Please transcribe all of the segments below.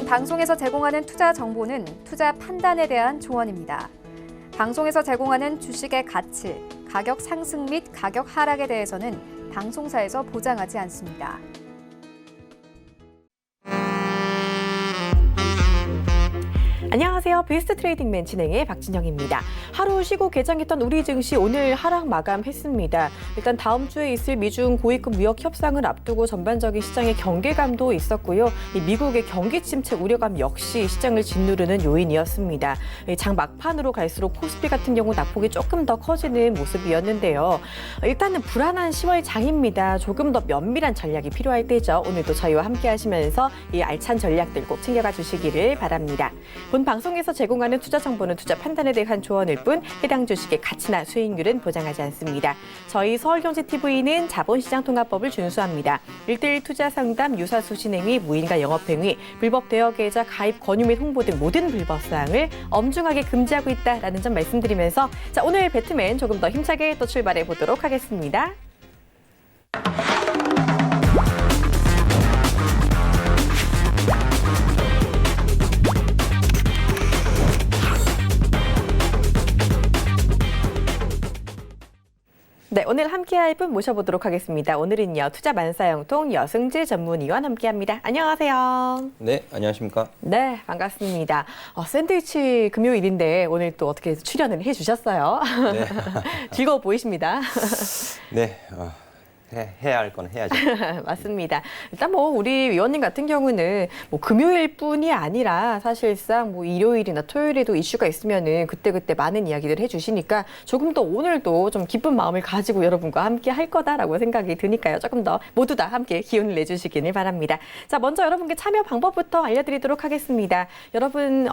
방송에서 제공하는 투자 정보는 투자 판단에 대한 조언입니다. 방송에서 제공하는 주식의 가치, 가격 상승 및 가격 하락에 대해서는 방송사에서 보장하지 않습니다. 안녕하세요. 베스트 트레이딩맨 진행의 박진영입니다. 하루 쉬고 개장했던 우리 증시 오늘 하락 마감했습니다. 일단 다음 주에 있을 미중 고위급 무역 협상을 앞두고 전반적인 시장의 경계감도 있었고요. 이 미국의 경기 침체 우려감 역시 시장을 짓누르는 요인이었습니다. 장 막판으로 갈수록 코스피 같은 경우 낙폭이 조금 더 커지는 모습이었는데요. 일단은 불안한 10월 장입니다. 조금 더 면밀한 전략이 필요할 때죠. 오늘도 저희와 함께 하시면서 이 알찬 전략들 꼭 챙겨가 주시기를 바랍니다. 본 방송에서 제공하는 투자 정보는 투자 판단에 대한 조언일 뿐 해당 주식의 가치나 수익률은 보장하지 않습니다. 저희 서울경제TV는 자본시장통합법을 준수합니다. 1:1 투자 상담, 유사수 진행 및 무인가 영업행위, 불법 대여 계좌 가입 권유 및 홍보 등 모든 불법 사항을 엄중하게 금지하고 있다라는 점 말씀드리면서 자, 오늘 배트맨 조금 더 힘차게 또 출발해 보도록 하겠습니다. 네, 오늘 함께할 분 모셔보도록 하겠습니다. 오늘은요, 투자만사형통 여승재 전문위원 함께합니다. 안녕하세요. 네, 안녕하십니까? 네, 반갑습니다. 샌드위치 금요일인데 오늘 또 어떻게 출연을 해주셨어요? 네. 즐거워 보이십니다. 네, 해야 할 건 해야죠. 맞습니다. 일단 우리 위원님 같은 경우는 금요일뿐이 아니라 사실상 일요일이나 토요일에도 이슈가 있으면은 그때그때 많은 이야기들 해주시니까 조금 더 오늘도 좀 기쁜 마음을 가지고 여러분과 함께 할 거다라고 생각이 드니까요. 조금 더 모두 다 함께 기운을 내주시기를 바랍니다. 자, 먼저 여러분께 참여 방법부터 알려드리도록 하겠습니다. 여러분,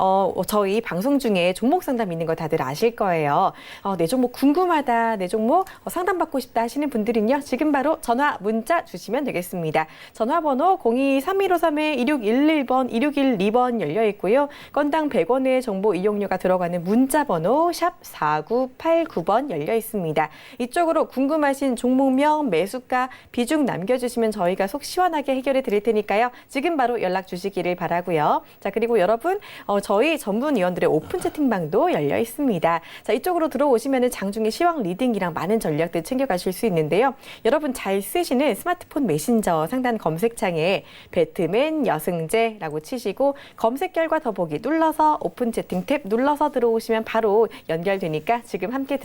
저희 방송 중에 종목 상담 있는 거 다들 아실 거예요. 내 종목 궁금하다, 내 종목 상담받고 싶다 하시는 분들은요. 지금 바로 전화, 문자 주시면 되겠습니다. 전화번호 02-3153-2611번, 2612번 열려 있고요. 건당 100원의 정보 이용료가 들어가는 문자번호 샵 4989번 열려 있습니다. 이쪽으로 궁금하신 종목명, 매수가, 비중 남겨주시면 저희가 속 시원하게 해결해 드릴 테니까요. 지금 바로 연락 주시기를 바라고요. 자, 그리고 여러분, 저희 전문위원들의 오픈 채팅방도 열려 있습니다. 자, 이쪽으로 들어오시면 장중에 시황 리딩이랑 많은 전략들 챙겨가실 수 있는데요. 여러분 잘 쓰시는 스마트폰 메신저 상단 검색창에 배트맨 여승재라고 치시고 검색 결과 더보기 눌러서 오픈 채팅 탭 눌러서 들어오시면 바로 연결되니까 지금 함께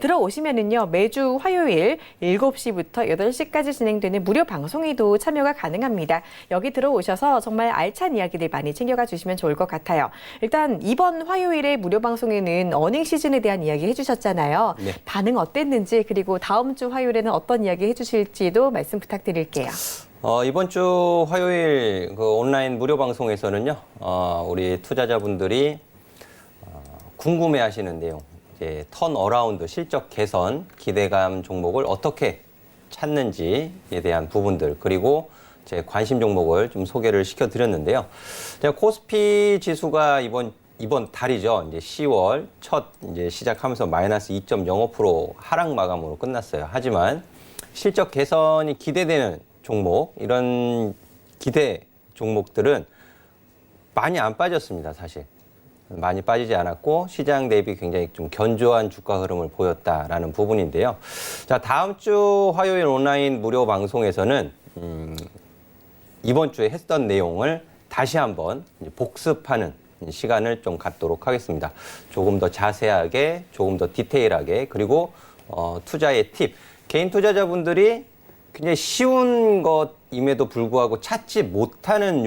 들어오시면은요. 매주 화요일 7시부터 8시까지 진행되는 무료 방송에도 참여가 가능합니다. 여기 들어오셔서 정말 알찬 이야기들 많이 챙겨가 주시면 좋을 것 같아요. 일단 이번 화요일에 무료 방송에는 어닝 시즌에 대한 이야기 해주셨잖아요. 네. 반응 어땠는지 그리고 다음 주 화요일에는 어떤 이야기 해주실지도 말씀 부탁드릴게요. 이번 주 화요일 온라인 무료 방송에서는요, 우리 투자자분들이 궁금해하시는 내용, 이제 턴어라운드, 실적 개선, 기대감 종목을 어떻게 찾는지에 대한 부분들, 그리고 제 관심 종목을 좀 소개를 시켜드렸는데요. 제가 코스피 지수가 이번 달이죠. 이제 10월 첫 이제 시작하면서 마이너스 2.05% 하락 마감으로 끝났어요. 하지만 실적 개선이 기대되는 종목, 이런 기대 종목들은 많이 안 빠졌습니다, 사실. 많이 빠지지 않았고 시장 대비 굉장히 좀 견조한 주가 흐름을 보였다라는 부분인데요. 자, 다음 주 화요일 온라인 무료 방송에서는 이번 주에 했던 내용을 다시 한번 복습하는 시간을 좀 갖도록 하겠습니다. 조금 더 자세하게, 조금 더 디테일하게, 그리고 투자의 팁. 개인 투자자분들이 굉장히 쉬운 것임에도 불구하고 찾지 못하는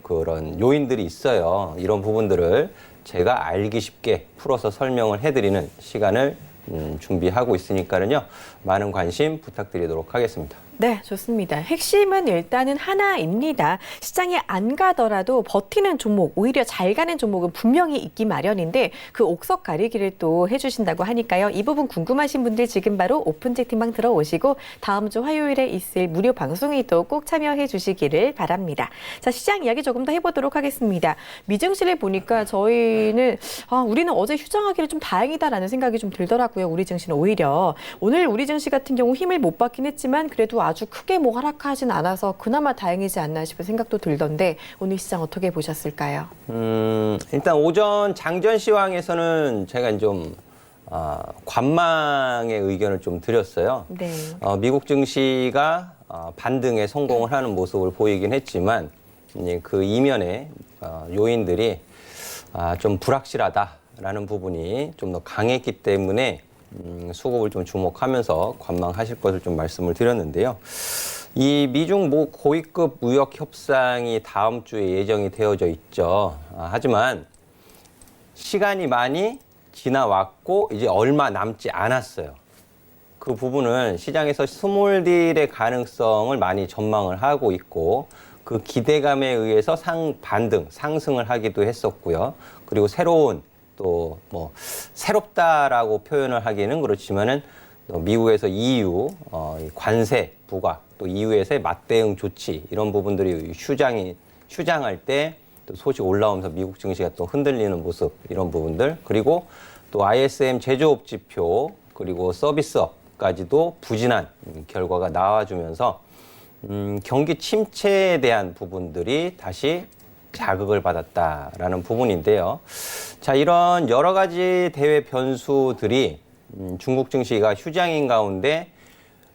그런 요인들이 있어요. 이런 부분들을 제가 알기 쉽게 풀어서 설명을 해드리는 시간을 준비하고 있으니까요. 많은 관심 부탁드리도록 하겠습니다. 네, 좋습니다. 핵심은 일단은 하나입니다. 시장에 안 가더라도 버티는 종목, 오히려 잘 가는 종목은 분명히 있기 마련인데 그 옥석 가리기를 또 해주신다고 하니까요. 이 부분 궁금하신 분들 지금 바로 오픈 채팅방 들어오시고 다음 주 화요일에 있을 무료 방송에도 꼭 참여해 주시기를 바랍니다. 자, 시장 이야기 조금 더 해보도록 하겠습니다. 미증시를 보니까 저희는 우리는 어제 휴장하기를 좀 다행이다라는 생각이 좀 들더라고요. 우리 증시는 오히려 오늘 우리 증시 같은 경우 힘을 못 받긴 했지만 그래도 아주 크게 뭐 하락하진 않아서 그나마 다행이지 않나 싶은 생각도 들던데 오늘 시장 어떻게 보셨을까요? 일단 오전 장전 시황에서는 제가 좀 관망의 의견을 좀 드렸어요. 네. 미국 증시가 반등에 성공을 하는 모습을 보이긴 했지만 이제 그 이면에 요인들이 좀 불확실하다라는 부분이 좀 더 강했기 때문에 수급을 좀 주목하면서 관망하실 것을 좀 말씀을 드렸는데요. 이 미중 고위급 무역 협상이 다음 주에 예정이 되어져 있죠. 하지만 시간이 많이 지나왔고 이제 얼마 남지 않았어요. 그 부분은 시장에서 스몰딜의 가능성을 많이 전망을 하고 있고 그 기대감에 의해서 상승을 하기도 했었고요. 그리고 새로운 또 뭐 새롭다라고 표현을 하기는 그렇지만은 미국에서 EU 관세 부과 또 EU에서의 맞대응 조치 이런 부분들이 휴장할 때 또 소식 올라오면서 미국 증시가 또 흔들리는 모습 이런 부분들 그리고 또 ISM 제조업 지표 그리고 서비스업까지도 부진한 결과가 나와주면서 경기 침체에 대한 부분들이 다시 자극을 받았다라는 부분인데요. 자, 이런 여러 가지 대외 변수들이 중국 증시가 휴장인 가운데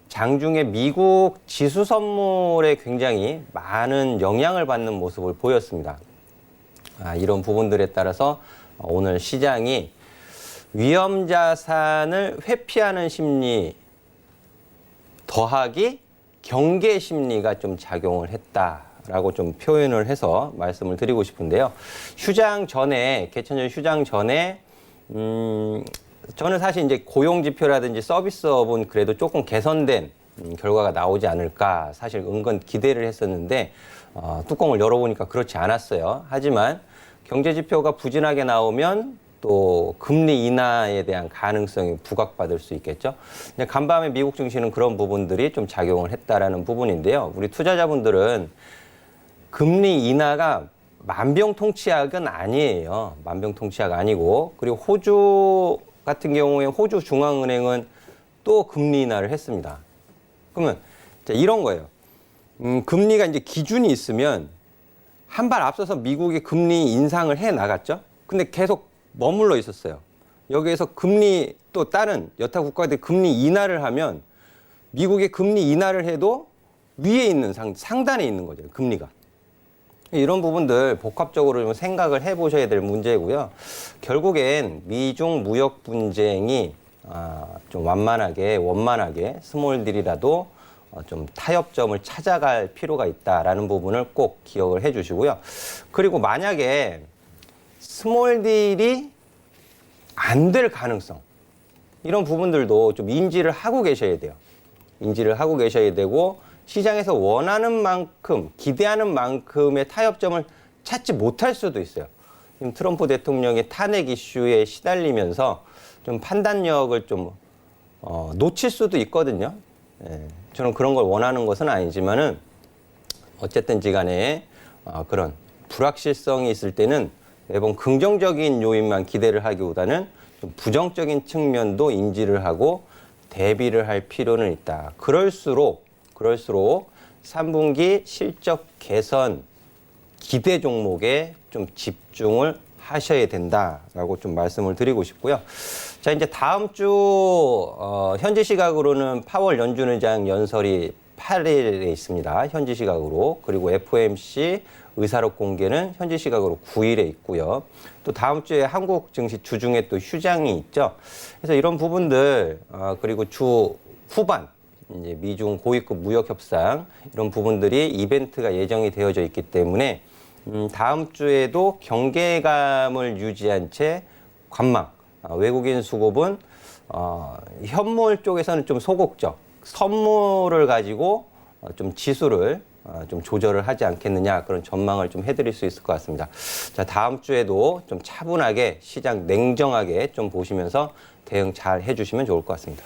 장중에 미국 지수 선물에 굉장히 많은 영향을 받는 모습을 보였습니다. 이런 부분들에 따라서 오늘 시장이 위험 자산을 회피하는 심리 더하기 경계 심리가 좀 작용을 했다라고 좀 표현을 해서 말씀을 드리고 싶은데요. 개천절 휴장 전에 저는 사실 이제 고용 지표라든지 서비스업은 그래도 조금 개선된 결과가 나오지 않을까 사실 은근 기대를 했었는데 뚜껑을 열어보니까 그렇지 않았어요. 하지만 경제 지표가 부진하게 나오면 또 금리 인하에 대한 가능성이 부각받을 수 있겠죠. 근데 간밤에 미국 증시는 그런 부분들이 좀 작용을 했다라는 부분인데요. 우리 투자자분들은 금리 인하가 만병통치약은 아니에요. 만병통치약 아니고 그리고 호주 같은 경우에 호주 중앙은행은 또 금리 인하를 했습니다. 그러면 이런 거예요. 금리가 이제 기준이 있으면 한 발 앞서서 미국이 금리 인상을 해 나갔죠. 근데 계속 머물러 있었어요. 여기에서 금리 또 다른 여타 국가들이 금리 인하를 하면 미국이 금리 인하를 해도 위에 있는 상단에 있는 거죠. 금리가. 이런 부분들 복합적으로 좀 생각을 해보셔야 될 문제고요. 결국엔 미중 무역 분쟁이 좀 원만하게 스몰딜이라도 좀 타협점을 찾아갈 필요가 있다라는 부분을 꼭 기억을 해주시고요. 그리고 만약에 스몰딜이 안 될 가능성 이런 부분들도 좀 인지를 하고 계셔야 돼요. 인지를 하고 계셔야 되고 시장에서 원하는 만큼 기대하는 만큼의 타협점을 찾지 못할 수도 있어요. 지금 트럼프 대통령의 탄핵 이슈에 시달리면서 좀 판단력을 좀 놓칠 수도 있거든요. 저는 그런 걸 원하는 것은 아니지만은 어쨌든지 간에 그런 불확실성이 있을 때는 매번 긍정적인 요인만 기대를 하기보다는 좀 부정적인 측면도 인지를 하고 대비를 할 필요는 있다. 그럴수록 3분기 실적 개선 기대 종목에 좀 집중을 하셔야 된다라고 좀 말씀을 드리고 싶고요. 자, 이제 다음 주 현지 시각으로는 파월 연준의장 연설이 8일에 있습니다. 현지 시각으로. 그리고 FOMC 의사록 공개는 현지 시각으로 9일에 있고요. 또 다음 주에 한국 증시 주중에 또 휴장이 있죠. 그래서 이런 부분들 그리고 주 후반 이제 미중 고위급 무역 협상 이런 부분들이 이벤트가 예정이 되어져 있기 때문에 다음 주에도 경계감을 유지한 채 관망. 외국인 수급은 현물 쪽에서는 좀 소극적. 선물을 가지고 좀 지수를 좀 조절을 하지 않겠느냐 그런 전망을 좀 해드릴 수 있을 것 같습니다. 자, 다음 주에도 좀 차분하게 시장 냉정하게 좀 보시면서 대응 잘 해주시면 좋을 것 같습니다.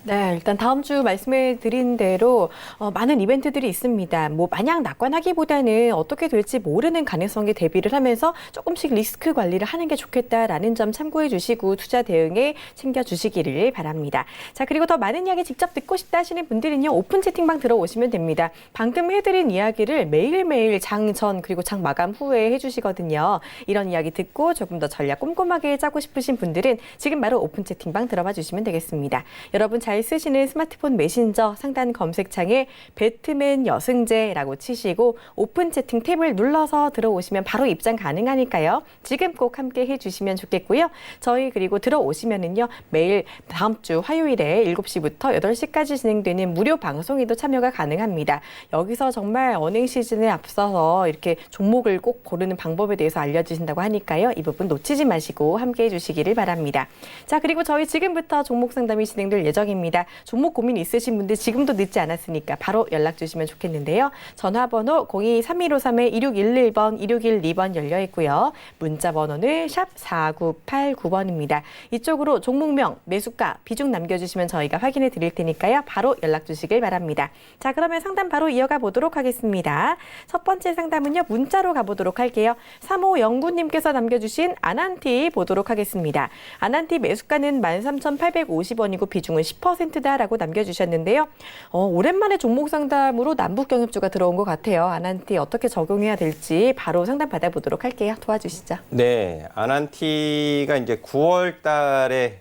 네, 일단 다음 주 말씀해 드린 대로 많은 이벤트들이 있습니다. 뭐 마냥 낙관하기보다는 어떻게 될지 모르는 가능성에 대비를 하면서 조금씩 리스크 관리를 하는 게 좋겠다라는 점 참고해 주시고 투자 대응에 챙겨 주시기를 바랍니다. 자, 그리고 더 많은 이야기 직접 듣고 싶다 하시는 분들은요. 오픈 채팅방 들어오시면 됩니다. 방금 해드린 이야기를 매일매일 장 전 그리고 장 마감 후에 해주시거든요. 이런 이야기 듣고 조금 더 전략 꼼꼼하게 짜고 싶으신 분들은 지금 바로 오픈 채팅방 들어봐 주시면 되겠습니다. 여러분 잘 쓰시는 스마트폰 메신저 상단 검색창에 배트맨 여승재라고 치시고 오픈 채팅 탭을 눌러서 들어오시면 바로 입장 가능하니까요. 지금 꼭 함께 해주시면 좋겠고요. 저희 그리고 들어오시면은요. 매일 다음 주 화요일에 7시부터 8시까지 진행되는 무료 방송에도 참여가 가능합니다. 여기서 정말 어닝 시즌에 앞서서 이렇게 종목을 꼭 고르는 방법에 대해서 알려주신다고 하니까요. 이 부분 놓치지 마시고 함께 해주시기를 바랍니다. 자, 그리고 저희 지금부터 종목 상담이 진행될 예정입니다. 종목 고민 있으신 분들 지금도 늦지 않았으니까 바로 연락 주시면 좋겠는데요. 전화번호 02-3153-2611번, 2612번 열려 있고요. 문자 번호는 샵 4989번입니다. 이쪽으로 종목명, 매수가, 비중 남겨주시면 저희가 확인해 드릴 테니까요. 바로 연락 주시길 바랍니다. 자, 그러면 상담 바로 이어가 보도록 하겠습니다. 첫 번째 상담은요. 문자로 가보도록 할게요. 3509님께서 남겨주신 아난티 보도록 하겠습니다. 아난티 매수가는 13,850원이고 비중은 10%다라고 남겨주셨는데요. 오랜만에 종목 상담으로 남북 경협주가 들어온 것 같아요. 아난티 어떻게 적용해야 될지 바로 상담 받아보도록 할게요. 도와주시죠. 네, 아난티가 이제 9월 달에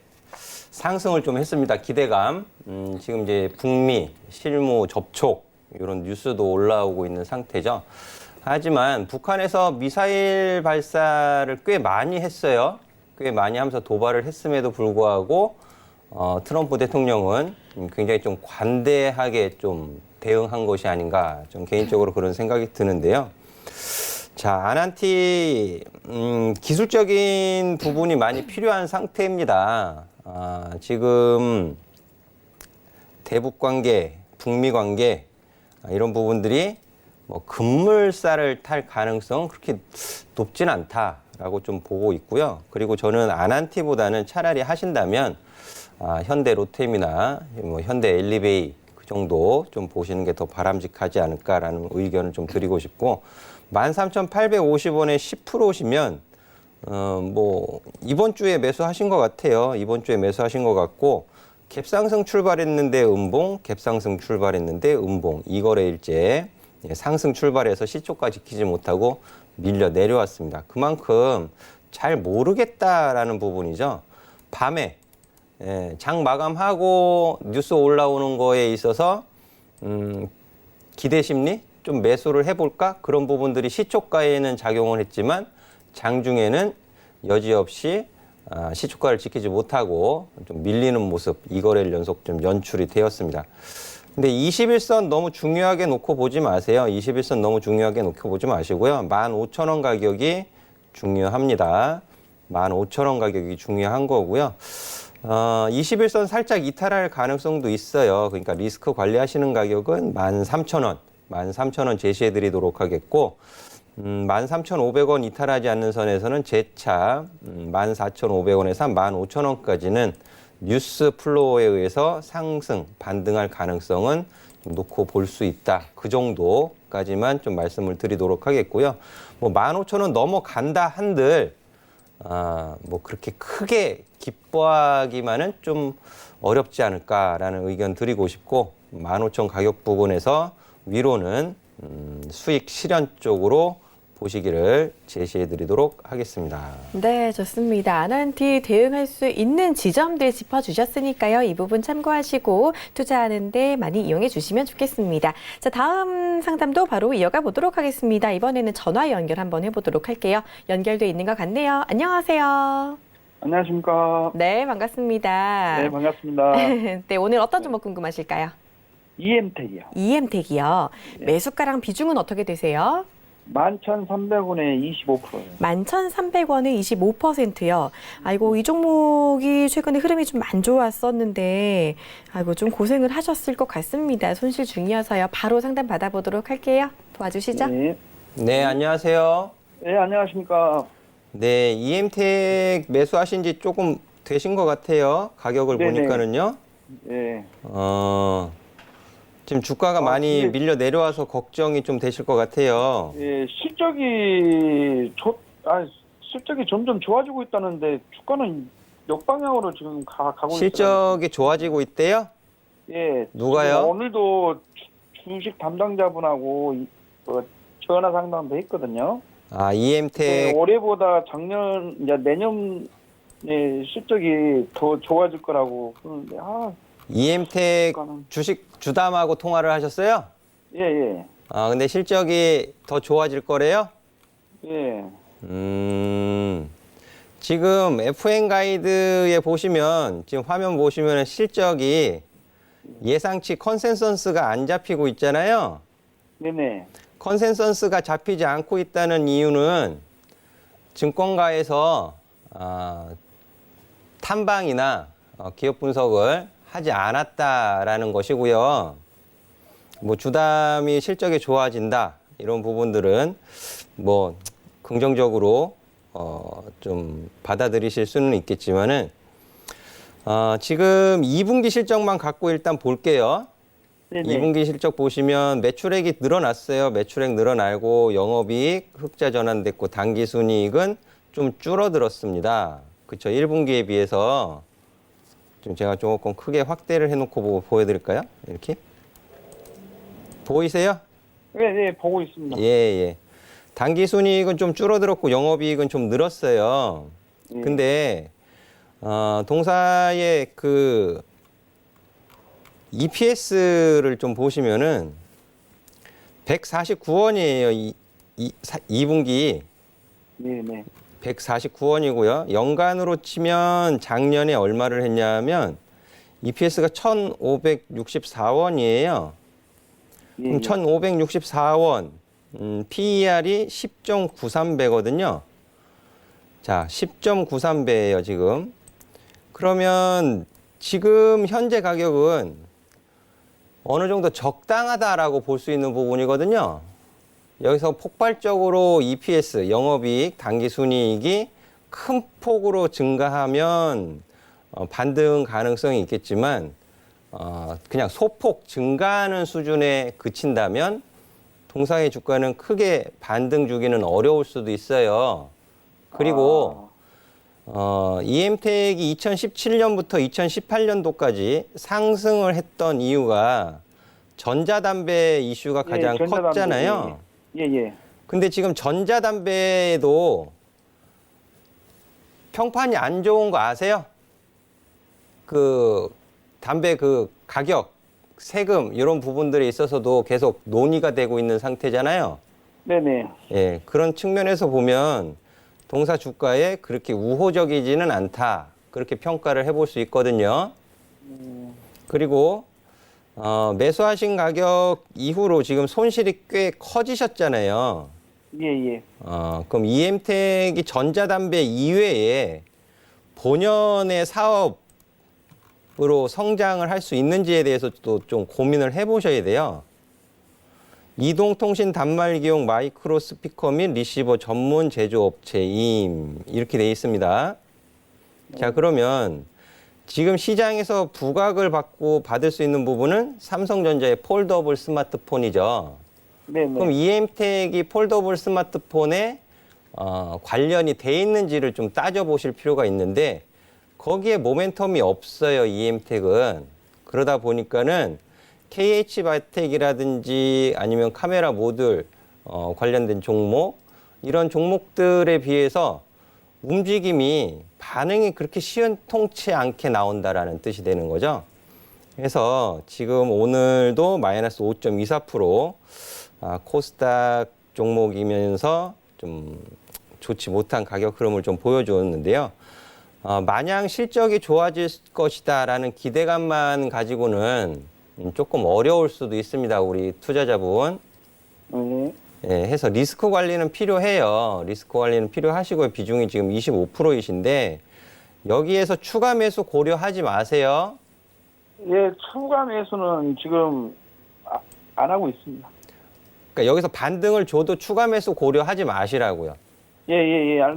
상승을 좀 했습니다. 기대감. 지금 이제 북미 실무 접촉 이런 뉴스도 올라오고 있는 상태죠. 하지만 북한에서 미사일 발사를 꽤 많이 했어요. 꽤 많이 하면서 도발을 했음에도 불구하고 트럼프 대통령은 굉장히 좀 관대하게 좀 대응한 것이 아닌가 좀 개인적으로 그런 생각이 드는데요. 자, 아난티 기술적인 부분이 많이 필요한 상태입니다. 지금 대북 관계, 북미 관계 이런 부분들이 뭐 급물살을 탈 가능성 그렇게 높진 않다라고 좀 보고 있고요. 그리고 저는 아난티보다는 차라리 하신다면 현대 로템이나 뭐 현대 엘리베이 그 정도 좀 보시는 게 더 바람직하지 않을까라는 의견을 좀 드리고 싶고 13,850원에 10%시면 뭐 이번 주에 매수하신 것 같아요. 이번 주에 매수하신 것 같고 갭상승 출발했는데 음봉, 갭상승 출발했는데 음봉 이 거래일째 상승 출발해서 시초가 지키지 못하고 밀려 내려왔습니다. 그만큼 잘 모르겠다라는 부분이죠. 밤에 장 마감하고 뉴스 올라오는 거에 있어서 기대 심리 좀 매수를 해볼까 그런 부분들이 시초가에는 작용을 했지만 장중에는 여지없이 시초가를 지키지 못하고 좀 밀리는 모습 이 거래일 연속 좀 연출이 되었습니다. 근데 21선 너무 중요하게 놓고 보지 마세요. 21선 너무 중요하게 놓고 보지 마시고요. 15,000원 가격이 중요합니다. 15,000원 가격이 중요한 거고요. 21선 살짝 이탈할 가능성도 있어요. 그러니까 리스크 관리하시는 가격은 13,000원, 13,000원 제시해 드리도록 하겠고 13,500원 이탈하지 않는 선에서는 재차 14,500원에서 15,000원까지는 뉴스 플로어에 의해서 상승, 반등할 가능성은 놓고 볼 수 있다. 그 정도까지만 좀 말씀을 드리도록 하겠고요. 뭐 15,000원 넘어간다 한들 뭐 그렇게 크게 기뻐하기만은 좀 어렵지 않을까라는 의견 드리고 싶고 15,000 가격 부분에서 위로는 수익 실현 쪽으로 보시기를 제시해 드리도록 하겠습니다. 네, 좋습니다. 아난티 대응할 수 있는 지점들 짚어주셨으니까요. 이 부분 참고하시고 투자하는데 많이 이용해 주시면 좋겠습니다. 자, 다음 상담도 바로 이어가 보도록 하겠습니다. 이번에는 전화 연결 한번 해보도록 할게요. 연결돼 있는 것 같네요. 안녕하세요. 안녕하십니까. 네, 반갑습니다. 네, 반갑습니다. 네, 오늘 어떤 종목 궁금하실까요? EM택이요. EM택이요. 네. 매수가랑 비중은 어떻게 되세요? 11,300원에 25%예요. 11,300원에 25%요. 아이고, 이 종목이 최근에 흐름이 좀 안 좋았었는데, 아이고, 좀 고생을 하셨을 것 같습니다. 손실 중이어서요. 바로 상담 받아보도록 할게요. 도와주시죠. 네. 네, 안녕하세요. 네, 안녕하십니까. 네, EM택 매수하신 지 조금 되신 것 같아요. 가격을 네네. 보니까는요. 예. 지금 주가가 많이 근데- 밀려 내려와서 걱정이 좀 되실 것 같아요. 예, 실적이 점점 좋아지고 있다는데 주가는 역방향으로 지금 가고 있어요. 실적이 좋아지고 있대요? 예. 누가요? 지금 오늘도 주식 담당자분하고 전화 상담도 했거든요. 아, 네, 이엠텍 올해보다 이제 내년에 실적이 더 좋아질 거라고 그러는데 이엠텍 주가는 주식 주담하고 통화를 하셨어요? 예. 아, 근데 실적이 더 좋아질 거래요? 예. 지금 FN 가이드에 보시면, 지금 화면 보시면 실적이 예상치 컨센서스가 안 잡히고 있잖아요. 네네. 컨센서스가 잡히지 않고 있다는 이유는 증권가에서 탐방이나 기업 분석을 하지 않았다라는 것이고요. 뭐 주담이 실적이 좋아진다 이런 부분들은 뭐 긍정적으로 좀 받아들이실 수는 있겠지만은 지금 2분기 실적만 갖고 일단 볼게요. 네네. 2분기 실적 보시면 매출액이 늘어났어요. 매출액 늘어나고 영업이익 흑자 전환됐고 당기순이익은 좀 줄어들었습니다. 그렇죠. 1분기에 비해서 좀 제가 조금 크게 확대를 해놓고 보여드릴까요? 이렇게 보이세요? 네, 보고 있습니다. 예. 당기순이익은 좀 줄어들었고 영업이익은 좀 늘었어요. 예. 근데 동사의 그 EPS를 좀 보시면은 149원이에요. 2분기 네네. 149원이고요. 연간으로 치면 작년에 얼마를 했냐면 EPS가 1,564원이에요. 그럼 1,564원 PER이 10.93배거든요. 자, 10.93배예요, 지금. 그러면 지금 현재 가격은 어느 정도 적당하다라고 볼 수 있는 부분이거든요. 여기서 폭발적으로 EPS, 영업이익, 당기순이익이 큰 폭으로 증가하면 반등 가능성이 있겠지만 그냥 소폭 증가하는 수준에 그친다면 동사의 주가는 크게 반등 주기는 어려울 수도 있어요. 그리고 이엠텍이 2017년부터 2018년도까지 상승을 했던 이유가 전자담배 이슈가 가장 전자담배, 컸잖아요. 예. 근데 지금 전자담배도 평판이 안 좋은 거 아세요? 그 담배 그 가격, 세금 이런 부분들에 있어서도 계속 논의가 되고 있는 상태잖아요. 네네. 예, 그런 측면에서 보면 동사 주가에 그렇게 우호적이지는 않다. 그렇게 평가를 해볼 수 있거든요. 그리고 매수하신 가격 이후로 지금 손실이 꽤 커지셨잖아요. 예. 그럼 이엠텍이 전자담배 이외에 본연의 사업으로 성장을 할 수 있는지에 대해서 또 좀 고민을 해보셔야 돼요. 이동통신 단말기용 마이크로 스피커 및 리시버 전문 제조업체임 이렇게 돼 있습니다. 자, 그러면 지금 시장에서 부각을 받을 수 있는 부분은 삼성전자의 폴더블 스마트폰이죠. 네네. 그럼 이엠텍이 폴더블 스마트폰에 관련이 돼 있는지를 좀 따져보실 필요가 있는데 거기에 모멘텀이 없어요, 이엠텍은. 그러다 보니까는 KH바텍이라든지 아니면 카메라 모듈 관련된 종목 이런 종목들에 비해서 움직임이 반응이 그렇게 시원통치 않게 나온다라는 뜻이 되는 거죠. 그래서 지금 오늘도 마이너스 5.24% 코스닥 종목이면서 좀 좋지 못한 가격 흐름을 좀 보여주었는데요. 마냥 실적이 좋아질 것이다라는 기대감만 가지고는 조금 어려울 수도 있습니다. 우리 투자자분. 네. 예, 해서 리스크 관리는 필요해요. 리스크 관리는 필요하시고요. 비중이 지금 25%이신데 여기에서 추가 매수 고려하지 마세요. 예, 추가 매수는 지금 안 하고 있습니다. 그러니까 여기서 반등을 줘도 추가 매수 고려하지 마시라고요. 예.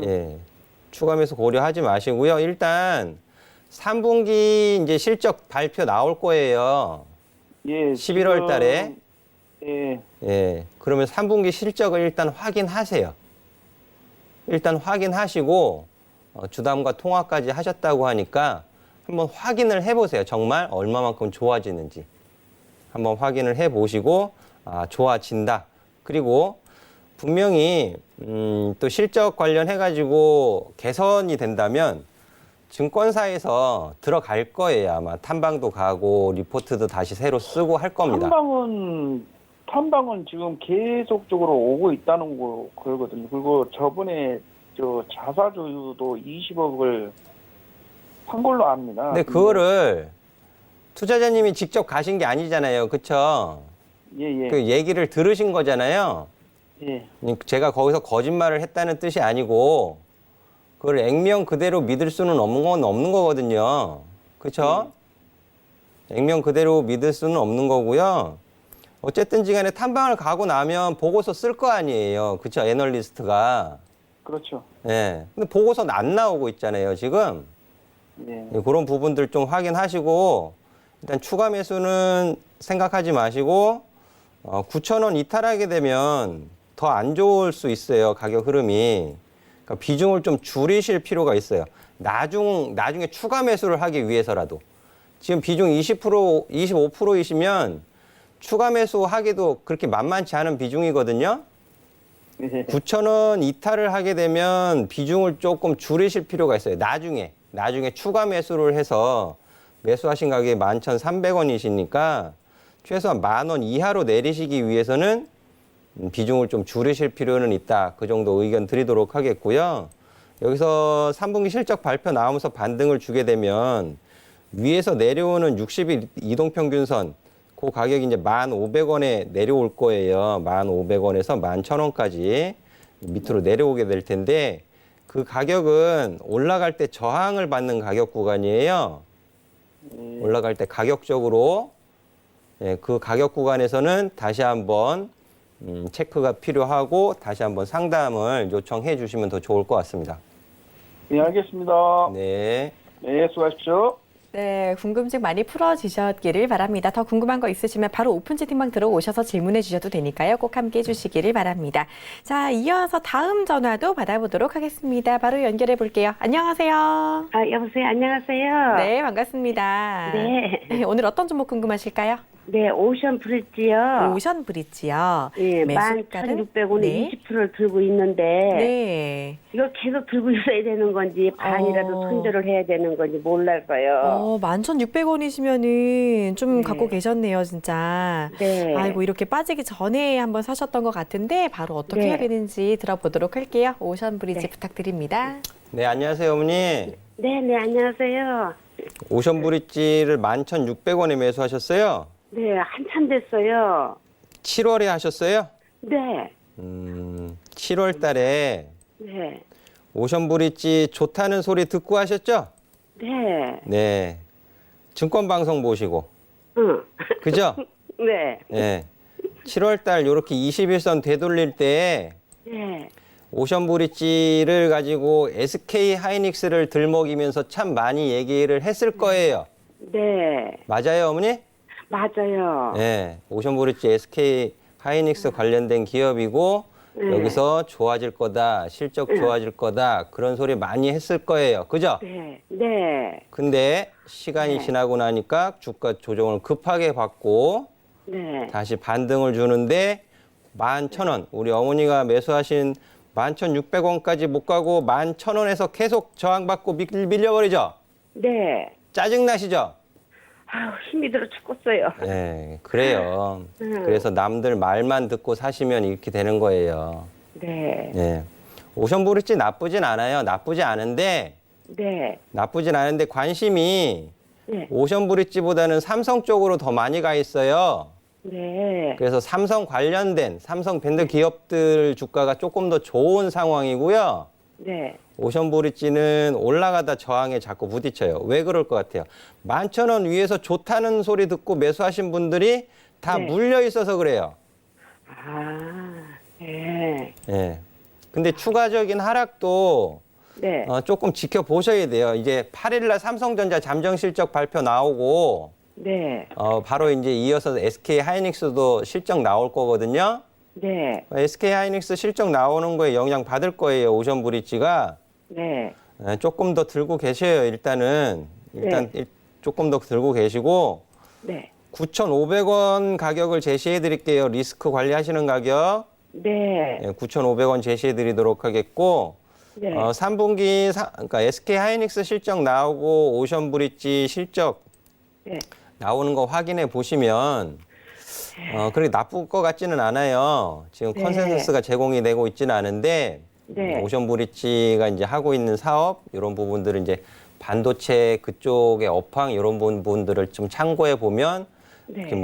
예, 추가 매수 고려하지 마시고요. 일단 3분기 이제 실적 발표 나올 거예요. 예. 11월 달에. 예. 예. 그러면 3분기 실적을 일단 확인하세요. 일단 확인하시고 주담과 통화까지 하셨다고 하니까 한번 확인을 해보세요. 정말 얼마만큼 좋아지는지. 한번 확인을 해보시고 좋아진다. 그리고 분명히 또 실적 관련해가지고 개선이 된다면 증권사에서 들어갈 거예요. 아마 탐방도 가고 리포트도 다시 새로 쓰고 할 겁니다. 탐방은 지금 계속적으로 오고 있다는 거거든요. 그리고 저번에 자사주도 20억을 산 걸로 압니다. 근데 그거를 투자자님이 직접 가신 게 아니잖아요. 그쵸? 예. 그 얘기를 들으신 거잖아요. 예. 제가 거기서 거짓말을 했다는 뜻이 아니고 그걸 액면 그대로 믿을 수는 없는 거거든요. 그쵸? 액면 그대로 믿을 수는 없는 거고요. 어쨌든지 간에 탐방을 가고 나면 보고서 쓸 거 아니에요. 그쵸? 애널리스트가. 그렇죠. 예. 근데 보고서는 안 나오고 있잖아요, 지금. 예. 그런 부분들 좀 확인하시고 일단 추가 매수는 생각하지 마시고 9,000원 이탈하게 되면 더 안 좋을 수 있어요. 가격 흐름이. 그러니까 비중을 좀 줄이실 필요가 있어요. 나중에 추가 매수를 하기 위해서라도. 지금 비중 20%, 25%이시면 추가 매수하기도 그렇게 만만치 않은 비중이거든요. 예. 9,000원 이탈을 하게 되면 비중을 조금 줄이실 필요가 있어요. 나중에 추가 매수를 해서 매수하신 가격이 11,300원이시니까 최소한 10,000원 이하로 내리시기 위해서는 비중을 좀 줄이실 필요는 있다. 그 정도 의견 드리도록 하겠고요. 여기서 3분기 실적 발표 나오면서 반등을 주게 되면 위에서 내려오는 60일 이동평균선 그 가격이 이제 1,500원에 내려올 거예요. 1,500원에서 11,000원까지 밑으로 내려오게 될 텐데 그 가격은 올라갈 때 저항을 받는 가격 구간이에요. 올라갈 때 가격적으로 그 가격 구간에서는 다시 한번 체크가 필요하고 다시 한번 상담을 요청해 주시면 더 좋을 것 같습니다. 예, 알겠습니다. 네. 네, 수고하십시오. 네, 궁금증 많이 풀어지셨기를 바랍니다. 더 궁금한 거 있으시면 바로 오픈 채팅방 들어오셔서 질문해 주셔도 되니까요. 꼭 함께 해주시기를 바랍니다. 자, 이어서 다음 전화도 받아보도록 하겠습니다. 바로 연결해 볼게요. 안녕하세요. 여보세요. 안녕하세요. 네, 반갑습니다. 네. 오늘 어떤 종목 궁금하실까요? 네, 오션 브릿지요. 오션 브릿지요. 예, 매수가는? 11,600원에 네. 20%를 들고 있는데 네. 이거 계속 들고 있어야 되는 건지 반이라도 손절을 해야 되는 건지 몰라서요. 11,600원이시면은 좀 네. 갖고 계셨네요, 진짜. 네. 아이고, 이렇게 빠지기 전에 한번 사셨던 것 같은데 바로 어떻게 네. 해야 되는지 들어보도록 할게요. 오션 브릿지 네. 부탁드립니다. 네, 안녕하세요, 어머니. 네, 안녕하세요. 오션 브릿지를 11,600원에 매수하셨어요? 네, 한참 됐어요. 7월에 하셨어요? 네. 7월 달에 네. 오션 브릿지 좋다는 소리 듣고 하셨죠? 네. 네. 증권 방송 보시고. 응. 그죠? 네. 네. 7월 달 이렇게 21선 되돌릴 때 네. 오션 브릿지를 가지고 SK 하이닉스를 들먹이면서 참 많이 얘기를 했을 거예요. 네. 맞아요, 어머니? 맞아요. 네. 오션 브릿지 SK 하이닉스 관련된 기업이고 네. 여기서 좋아질 거다, 실적 좋아질 거다 그런 소리 많이 했을 거예요. 그죠? 네. 네. 근데 시간이 네. 지나고 나니까 주가 조정을 급하게 받고 네. 다시 반등을 주는데 11,000원, 우리 어머니가 매수하신 11,600원까지 못 가고 11,000원에서 계속 저항받고 밀려버리죠? 네. 짜증나시죠? 아우, 힘이 들어 죽겠어요. 네, 그래요. 그래서 남들 말만 듣고 사시면 이렇게 되는 거예요. 네. 네. 오션 브릿지 나쁘진 않아요. 나쁘진 않은데 관심이 네. 오션 브릿지보다는 삼성 쪽으로 더 많이 가 있어요. 네. 그래서 삼성 관련된 삼성 밴드 기업들 주가가 조금 더 좋은 상황이고요. 네. 오션 브릿지는 올라가다 저항에 자꾸 부딪혀요. 왜 그럴 것 같아요? 11,000원 위에서 좋다는 소리 듣고 매수하신 분들이 다 네. 물려 있어서 그래요. 아, 네. 예. 근데 추가적인 하락도 네. 조금 지켜보셔야 돼요. 이제 8일날 삼성전자 잠정 실적 발표 나오고 네. 바로 이제 이어서 SK 하이닉스도 실적 나올 거거든요. 네. SK 하이닉스 실적 나오는 거에 영향 받을 거예요. 오션 브릿지가. 네. 조금 더 들고 계셔요. 일단 조금 더 들고 계시고 네. 9,500원 가격을 제시해 드릴게요. 리스크 관리하시는 가격. 네. 9,500원 제시해 드리도록 하겠고 네. 3분기 그러니까 SK 하이닉스 실적 나오고 오션 브릿지 실적 네. 나오는 거 확인해 보시면 그렇게 나쁠 것 같지는 않아요. 지금 네. 컨센서스가 제공이 되고 있지는 않은데 네. 오션 브릿지가 이제 하고 있는 사업 이런 부분들은 이제 반도체 그쪽의 업황 이런 부분들을 좀 참고해 보면 네. 이렇게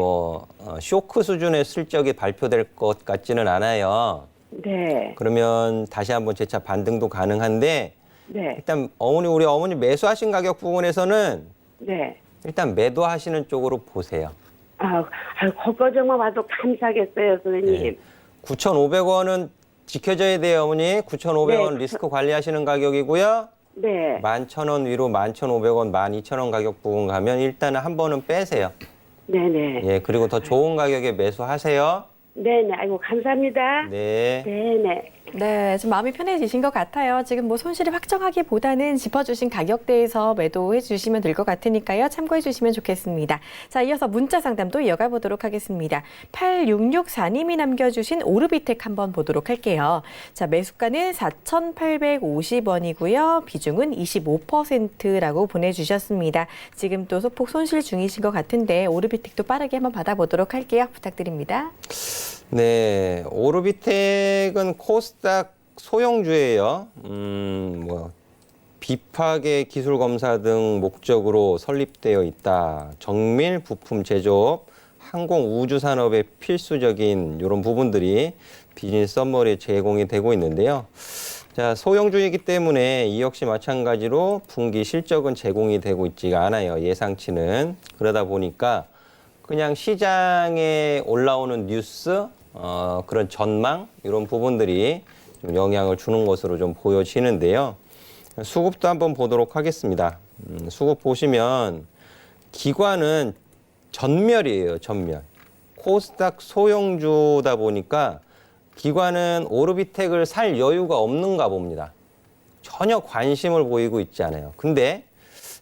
쇼크 수준의 실적이 발표될 것 같지는 않아요. 네. 그러면 다시 한번 재차 반등도 가능한데 네. 일단 우리 어머니 매수하신 가격 부분에서는 네. 일단 매도하시는 쪽으로 보세요. 그거 정말 와도 감사하겠어요, 선생님. 9,500원은 지켜져야 돼요, 어머니. 9,500원 네, 리스크 관리하시는 가격이고요. 네. 11,000원 위로 11,500원, 12,000원 가격 부분 가면 일단은 한 번은 빼세요. 네네. 예, 그리고 더 좋은 가격에 매수하세요. 네네. 아이고, 감사합니다. 네. 네네. 네, 좀 마음이 편해지신 것 같아요. 지금 뭐 손실이 확정하기보다는 짚어주신 가격대에서 매도해 주시면 될 것 같으니까요. 참고해 주시면 좋겠습니다. 자, 이어서 문자 상담도 이어가 보도록 하겠습니다. 8664님이 남겨주신 오르비텍 한번 보도록 할게요. 자, 매수가는 4,850원이고요. 비중은 25%라고 보내주셨습니다. 지금 또 소폭 손실 중이신 것 같은데 오르비텍도 빠르게 한번 받아보도록 할게요. 부탁드립니다. 네, 오르비텍은 코스닥 소형주예요. 비파괴 기술 검사 등 목적으로 설립되어 있다. 정밀 부품 제조업, 항공 우주 산업의 필수적인 이런 부분들이 비즈니스 서머리에 제공이 되고 있는데요. 자, 소형주이기 때문에 이 역시 마찬가지로 분기 실적은 제공이 되고 있지가 않아요. 예상치는. 그러다 보니까 그냥 시장에 올라오는 뉴스, 그런 전망 이런 부분들이 좀 영향을 주는 것으로 좀 보여지는데요. 수급도 한번 보도록 하겠습니다. 수급 보시면 기관은 전멸이에요. 전멸. 코스닥 소형주다 보니까 기관은 오르비텍을 살 여유가 없는가 봅니다. 전혀 관심을 보이고 있지 않아요. 근데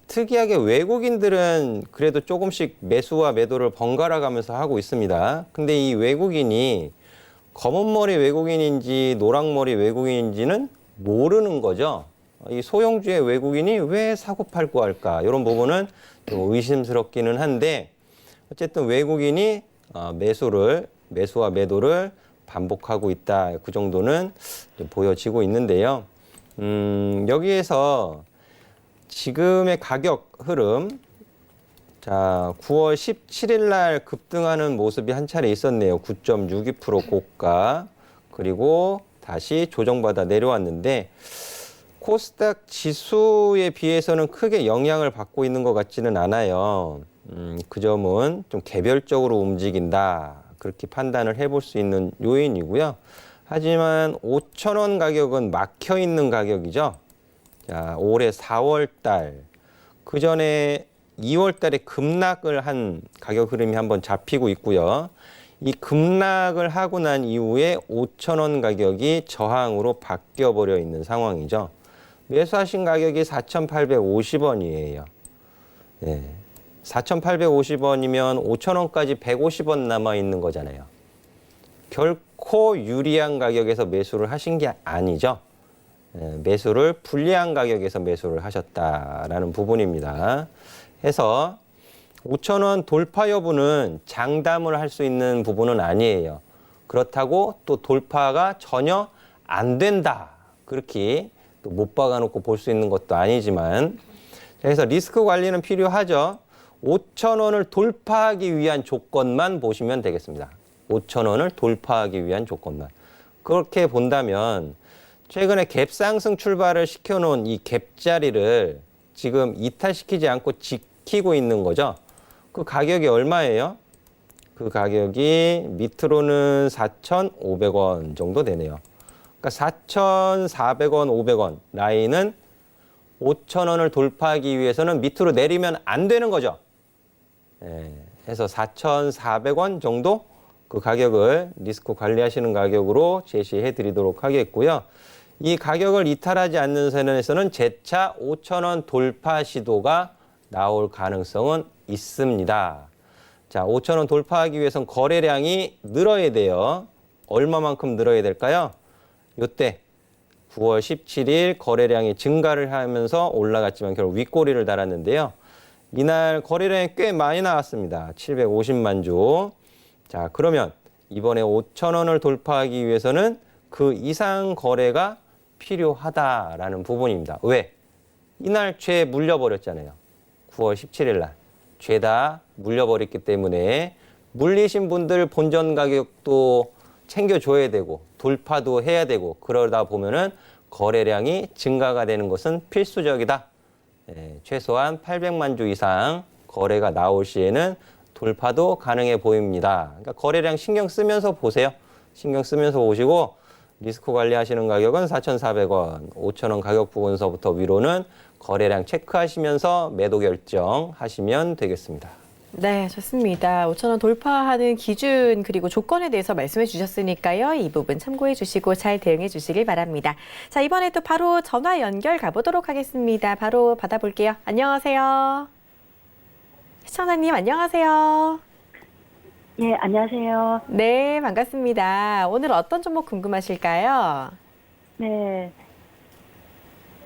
특이하게 외국인들은 그래도 조금씩 매수와 매도를 번갈아 가면서 하고 있습니다. 근데 이 외국인이 검은머리 외국인인지 노랑머리 외국인인지는 모르는 거죠. 이 소형주의 외국인이 왜 사고 팔고 할까? 이런 부분은 좀 의심스럽기는 한데 어쨌든 외국인이 매수와 매도를 반복하고 있다. 그 정도는 좀 보여지고 있는데요. 여기에서 지금의 가격 흐름, 자, 9월 17일 날 급등하는 모습이 한 차례 있었네요. 9.62% 고가, 그리고 다시 조정받아 내려왔는데 코스닥 지수에 비해서는 크게 영향을 받고 있는 것 같지는 않아요. 그 점은 좀 개별적으로 움직인다. 그렇게 판단을 해볼 수 있는 요인이고요. 하지만 5,000원 가격은 막혀 있는 가격이죠. 자, 올해 4월 달, 그 전에 2월 달에 급락을 한 가격 흐름이 한번 잡히고 있고요. 이 급락을 하고 난 이후에 5,000원 가격이 저항으로 바뀌어버려 있는 상황이죠. 매수하신 가격이 4,850원이에요. 네. 4,850원이면 5,000원까지 150원 남아있는 거잖아요. 결코 유리한 가격에서 매수를 하신 게 아니죠. 매수를 불리한 가격에서 매수를 하셨다라는 부분입니다. 해서 5,000원 돌파 여부는 장담을 할 수 있는 부분은 아니에요. 그렇다고 또 돌파가 전혀 안 된다. 그렇게 또 못 박아놓고 볼 수 있는 것도 아니지만, 그래서 리스크 관리는 필요하죠. 5,000원을 돌파하기 위한 조건만 보시면 되겠습니다. 5,000원을 돌파하기 위한 조건만. 그렇게 본다면 최근에 갭 상승 출발을 시켜놓은 이 갭자리를 지금 이탈시키지 않고 지키고 있는 거죠. 그 가격이 얼마예요? 그 가격이 밑으로는 4,500원 정도 되네요. 그러니까 4,400원, 500원 라인은 5,000원을 돌파하기 위해서는 밑으로 내리면 안 되는 거죠. 예, 해서 4,400원 정도 그 가격을 리스크 관리하시는 가격으로 제시해 드리도록 하겠고요. 이 가격을 이탈하지 않는 선에서는 재차 5,000원 돌파 시도가 나올 가능성은 있습니다. 자, 5,000원 돌파하기 위해선 거래량이 늘어야 돼요. 얼마만큼 늘어야 될까요? 이때 9월 17일 거래량이 증가를 하면서 올라갔지만 결국 윗꼬리를 달았는데요. 이날 거래량이 꽤 많이 나왔습니다. 750만 주. 자, 그러면 이번에 5,000원을 돌파하기 위해서는 그 이상 거래가 필요하다라는 부분입니다. 왜? 이날 죄 물려버렸잖아요. 9월 17일 날. 죄다 물려버렸기 때문에 물리신 분들 본전 가격도 챙겨줘야 되고 돌파도 해야 되고 그러다 보면은 거래량이 증가가 되는 것은 필수적이다. 최소한 800만 주 이상 거래가 나올 시에는 돌파도 가능해 보입니다. 그러니까 거래량 신경 쓰면서 보세요. 신경 쓰면서 보시고 리스크 관리하시는 가격은 4,400원, 5,000원 가격 부근서부터 위로는 거래량 체크하시면서 매도 결정하시면 되겠습니다. 네, 좋습니다. 5,000원 돌파하는 기준 그리고 조건에 대해서 말씀해 주셨으니까요. 이 부분 참고해 주시고 잘 대응해 주시길 바랍니다. 자, 이번에 또 바로 전화 연결 가보도록 하겠습니다. 바로 받아볼게요. 안녕하세요. 시청자님 안녕하세요. 예, 안녕하세요. 네, 반갑습니다. 오늘 어떤 종목 궁금하실까요? 네.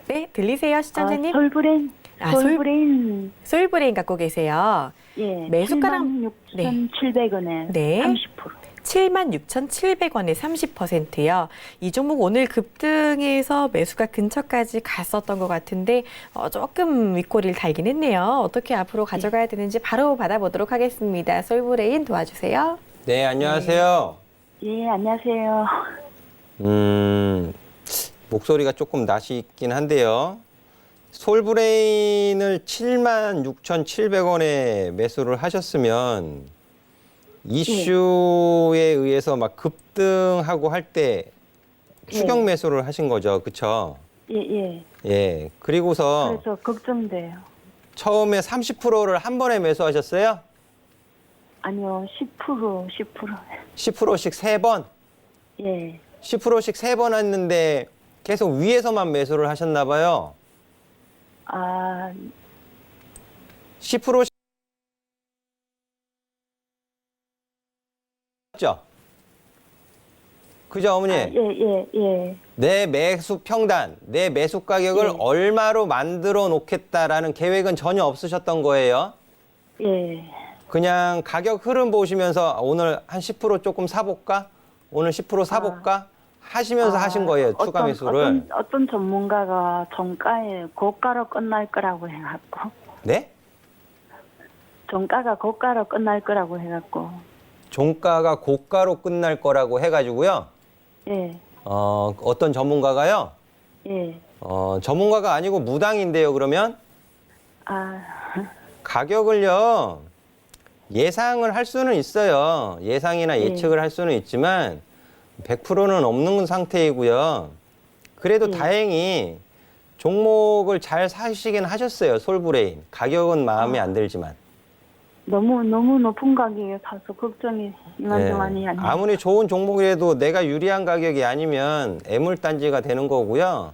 네, 들리세요, 시청자님? 솔브레인. 솔브레인. 솔브레인 갖고 계세요. 예. 매수가랑 76,700원에 네. 30%. 76,700원에 30%요. 이 종목 오늘 급등해서 매수가 근처까지 갔었던 것 같은데 조금 윗꼬리를 달긴 했네요. 어떻게 앞으로 가져가야 되는지 바로 받아보도록 하겠습니다. 솔브레인 도와주세요. 네, 안녕하세요. 예, 안녕하세요. 목소리가 조금 낯이 있긴 한데요. 솔브레인을 76,700원에 매수를 하셨으면 이슈에 의해서 막 급등하고 할 때 추격 매수를 하신 거죠. 그쵸? 예, 예. 예. 그리고서 그래서 걱정돼요. 처음에 30%를 한 번에 매수하셨어요? 아니요, 10%. 10%씩 3번? 예. 10%씩 3번 했는데 계속 위에서만 매수를 하셨나 봐요. 아, 10%씩 죠? 그죠, 어머니? 예. 내 매수 평단, 내 매수 가격을 예. 얼마로 만들어 놓겠다라는 계획은 전혀 없으셨던 거예요. 예. 그냥 가격 흐름 보시면서 오늘 한 10% 조금 사볼까? 오늘 10% 사볼까? 하시면서 하신 거예요, 추가 매수를. 어떤 전문가가 정가에 고가로 끝날 거라고 해갖고. 네? 정가가 고가로 끝날 거라고 해갖고. 종가가 고가로 끝날 거라고 해가지고요. 예. 어떤 전문가가요? 예. 전문가가 아니고 무당인데요, 그러면? 아, 가격을요, 예상을 할 수는 있어요. 예상이나 예측을 할 수는 있지만, 100%는 없는 상태이고요. 그래도 다행히 종목을 잘 사시긴 하셨어요, 솔브레인. 가격은 마음에 안 들지만. 너무 높은 가격에 사서 걱정이 이만저만이 아니에요. 아무리 좋은 종목이라도 내가 유리한 가격이 아니면 애물단지가 되는 거고요.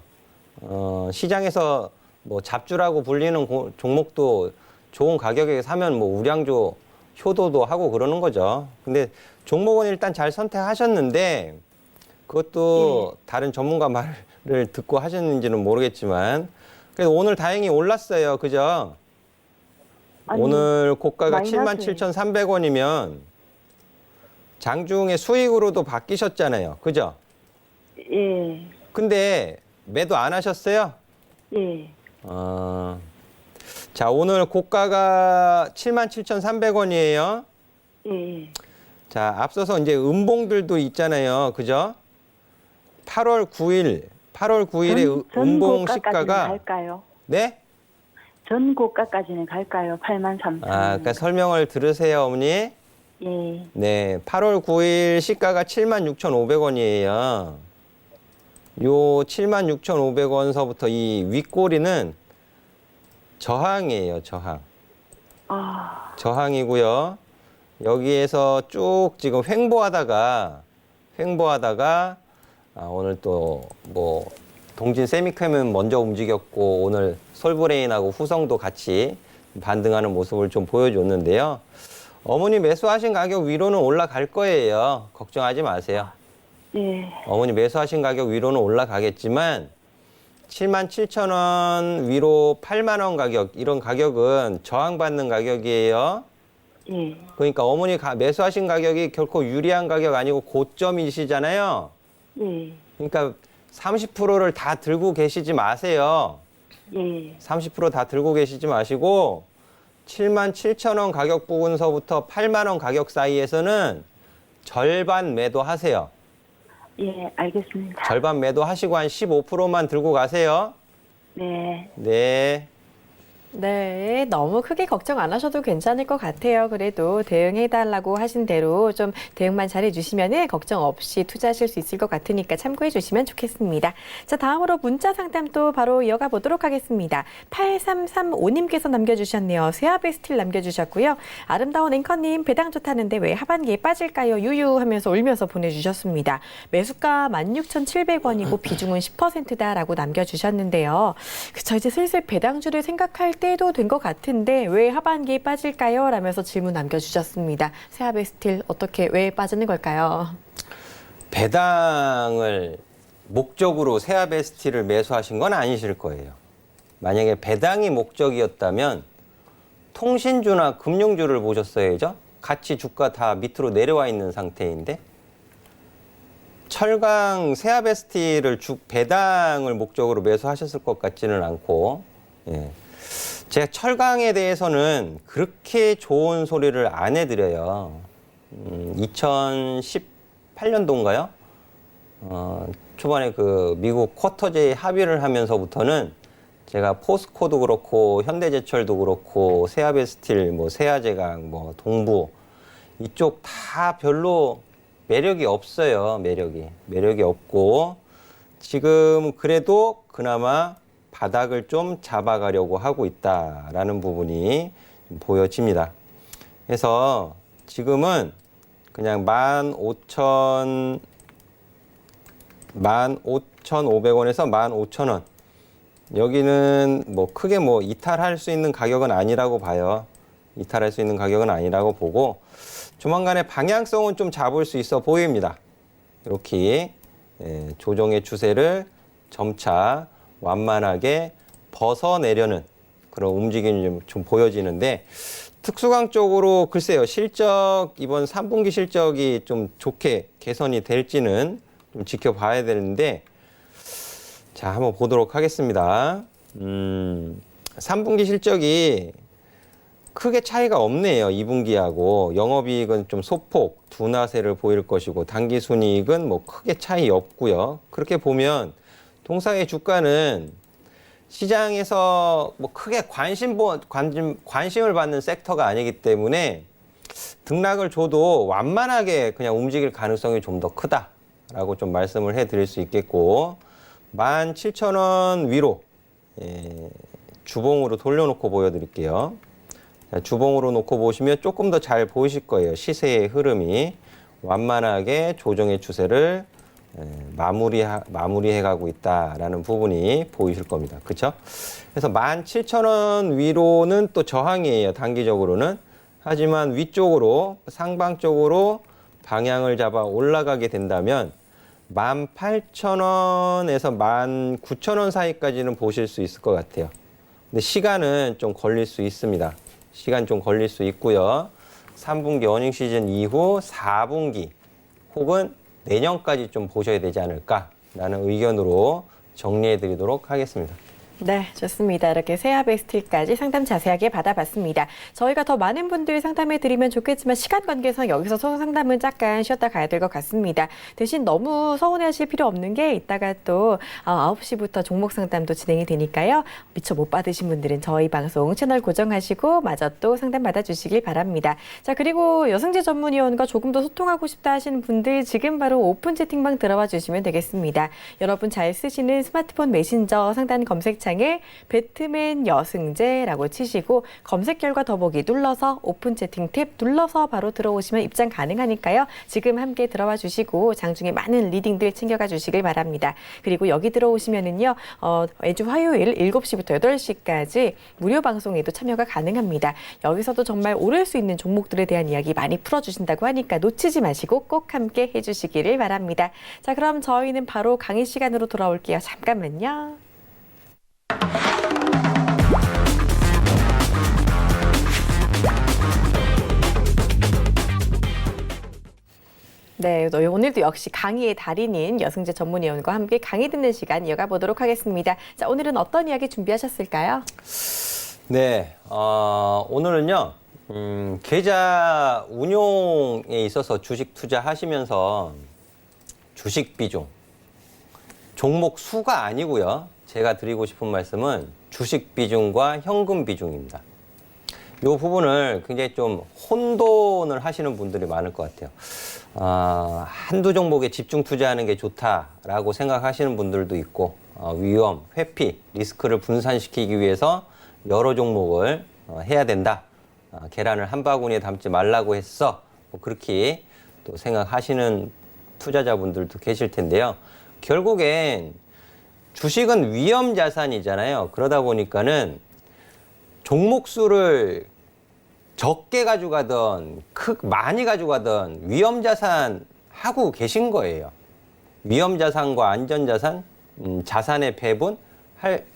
시장에서 뭐 잡주라고 불리는 종목도 좋은 가격에 사면 뭐 우량주 효도도 하고 그러는 거죠. 근데 종목은 일단 잘 선택하셨는데 그것도 다른 전문가 말을 듣고 하셨는지는 모르겠지만 그래도 오늘 다행히 올랐어요. 그죠? 아니, 오늘 고가가 마이너스. 77,300원이면 장중에 수익으로도 바뀌셨잖아요. 그죠? 예. 근데 매도 안 하셨어요? 예. 자, 오늘 고가가 77,300원이에요. 예. 자, 앞서서 이제 음봉들도 있잖아요. 그죠? 8월 9일에 전 음봉 고가까지는 시가가 갈까요? 네? 전 고가까지는 갈까요? 83,000원. 그러니까 설명을 들으세요, 어머니. 예. 네, 8월 9일 시가가 76,500원이에요. 요 76,500원서부터 이 윗꼬리는 저항이에요, 저항. 아, 저항이고요. 여기에서 쭉 지금 횡보하다가 오늘 또 뭐 동진 세미캠은 먼저 움직였고 오늘 솔브레인하고 후성도 같이 반등하는 모습을 좀 보여줬는데요. 어머니 매수하신 가격 위로는 올라갈 거예요. 걱정하지 마세요. 예. 어머니 매수하신 가격 위로는 올라가겠지만 77,000원 위로 8만 원 가격, 이런 가격은 저항받는 가격이에요. 예. 그러니까 어머니 매수하신 가격이 결코 유리한 가격 아니고 고점이시잖아요. 예. 그러니까 30%를 다 들고 계시지 마세요. 예. 30% 다 들고 계시지 마시고 77,000원 가격 부근서부터 8만 원 가격 사이에서는 절반 매도하세요. 예, 알겠습니다. 절반 매도하시고 한 15%만 들고 가세요. 네. 네. 네, 너무 크게 걱정 안 하셔도 괜찮을 것 같아요. 그래도 대응해달라고 하신 대로 좀 대응만 잘해주시면 걱정 없이 투자하실 수 있을 것 같으니까 참고해주시면 좋겠습니다. 자, 다음으로 문자 상담 또 바로 이어가 보도록 하겠습니다. 8335님께서 남겨주셨네요. 쇠압의 스틸 남겨주셨고요. 아름다운 앵커님, 배당 좋다는데 왜 하반기에 빠질까요? 유유하면서 울면서 보내주셨습니다. 매수가 16,700원이고 비중은 10%다라고 남겨주셨는데요. 그쵸, 이제 슬슬 배당주를 생각할 때도 된 것 같은데 왜 하반기에 빠질까요? 라면서 질문 남겨주셨습니다. 쇠압의 스틸 어떻게 왜 빠지는 걸까요? 배당을 목적으로 세아베스티를 매수하신 건 아니실 거예요. 만약에 배당이 목적이었다면 통신주나 금융주를 보셨어야죠. 같이 주가 다 밑으로 내려와 있는 상태인데 철강 세아베스티를 배당을 목적으로 매수하셨을 것 같지는 않고, 예. 제가 철강에 대해서는 그렇게 좋은 소리를 안 해드려요. 2018년도인가요? 초반에 그 미국 쿼터제이 합의를 하면서부터는 제가 포스코도 그렇고 현대제철도 그렇고 세아베스틸, 뭐 세아제강, 뭐 동부 이쪽 다 별로 매력이 없어요. 매력이 없고 지금 그래도 그나마 바닥을 좀 잡아가려고 하고 있다라는 부분이 보여집니다. 그래서 지금은 그냥 15,500원에서 15,000원. 여기는 뭐 크게 뭐 이탈할 수 있는 가격은 아니라고 봐요. 이탈할 수 있는 가격은 아니라고 보고 조만간에 방향성은 좀 잡을 수 있어 보입니다. 이렇게 조정의 추세를 점차 완만하게 벗어내려는 그런 움직임이 좀 보여지는데 특수강 쪽으로 글쎄요. 실적 이번 3분기 실적이 좀 좋게 개선이 될지는 좀 지켜봐야 되는데 자, 한번 보도록 하겠습니다. 3분기 실적이 크게 차이가 없네요. 2분기하고 영업이익은 좀 소폭 둔화세를 보일 것이고 당기순이익은 뭐 크게 차이 없고요. 그렇게 보면 동사의 주가는 시장에서 뭐 크게 관심을 받는 섹터가 아니기 때문에 등락을 줘도 완만하게 그냥 움직일 가능성이 좀 더 크다라고 좀 말씀을 해드릴 수 있겠고 17,000원 위로 주봉으로 돌려놓고 보여드릴게요. 주봉으로 놓고 보시면 조금 더 잘 보이실 거예요. 시세의 흐름이 완만하게 조정의 추세를 마무리해가고 있다라는 부분이 보이실 겁니다. 그렇죠? 그래서 17,000원 위로는 또 저항이에요. 단기적으로는. 하지만 위쪽으로 상방 쪽으로 방향을 잡아 올라가게 된다면 18,000원에서 19,000원 사이까지는 보실 수 있을 것 같아요. 근데 시간은 좀 걸릴 수 있습니다. 시간 좀 걸릴 수 있고요. 3분기 어닝 시즌 이후 4분기 혹은 내년까지 좀 보셔야 되지 않을까라는 의견으로 정리해 드리도록 하겠습니다. 네, 좋습니다. 이렇게 세아 베스트까지 상담 자세하게 받아봤습니다. 저희가 더 많은 분들 상담해드리면 좋겠지만 시간 관계상 여기서 상담은 잠깐 쉬었다 가야 될 것 같습니다. 대신 너무 서운해하실 필요 없는 게 이따가 또 9시부터 종목 상담도 진행이 되니까요. 미처 못 받으신 분들은 저희 방송 채널 고정하시고 마저 또 상담 받아주시길 바랍니다. 자, 그리고 여승재 전문위원과 조금 더 소통하고 싶다 하시는 분들 지금 바로 오픈 채팅방 들어와 주시면 되겠습니다. 여러분 잘 쓰시는 스마트폰 메신저 상단 검색창에 배트맨 여승재라고 치시고 검색 결과 더보기 눌러서 오픈 채팅 탭 눌러서 바로 들어오시면 입장 가능하니까요. 지금 함께 들어와 주시고 장중에 많은 리딩들 챙겨가 주시길 바랍니다. 그리고 여기 들어오시면은요. 매주 화요일 7시부터 8시까지 무료 방송에도 참여가 가능합니다. 여기서도 정말 오를 수 있는 종목들에 대한 이야기 많이 풀어주신다고 하니까 놓치지 마시고 꼭 함께 해주시기를 바랍니다. 자, 그럼 저희는 바로 강의 시간으로 돌아올게요. 잠깐만요. 네, 오늘도 역시 강의의 달인인 여승재 전문위원과 함께 강의 듣는 시간 이어가 보도록 하겠습니다. 자, 오늘은 어떤 이야기 준비하셨을까요? 네, 오늘은요, 계좌 운용에 있어서 주식 투자하시면서 주식 비중, 종목 수가 아니고요. 제가 드리고 싶은 말씀은 주식 비중과 현금 비중입니다. 이 부분을 굉장히 좀 혼돈을 하시는 분들이 많을 것 같아요. 한두 종목에 집중 투자하는 게 좋다라고 생각하시는 분들도 있고, 위험, 회피, 리스크를 분산시키기 위해서 여러 종목을 해야 된다. 계란을 한 바구니에 담지 말라고 했어. 뭐 그렇게 또 생각하시는 투자자분들도 계실 텐데요. 결국엔 주식은 위험 자산이잖아요. 그러다 보니까는 종목 수를 적게 가져가든 많이 가져가든 위험 자산 하고 계신 거예요. 위험 자산과 안전 자산, 자산의 배분